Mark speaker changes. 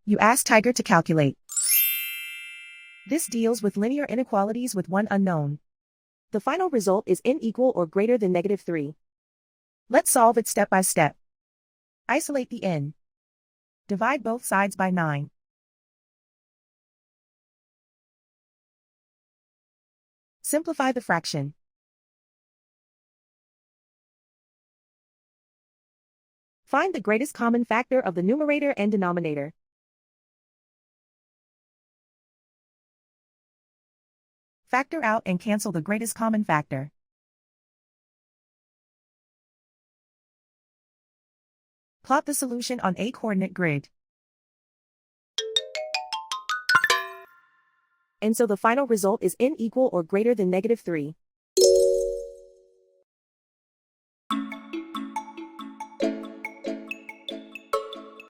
Speaker 1: You ask Tiger to calculate. This deals with linear inequalities with one unknown. The final result is n equal or greater than -3. Let's solve it step by step. Isolate the n. Divide both sides by 9. Simplify the fraction. Find the greatest common factor of the numerator and denominator. Factor out and cancel the greatest common factor. Plot the solution on a coordinate grid. And so the final result is n equal or greater than -3.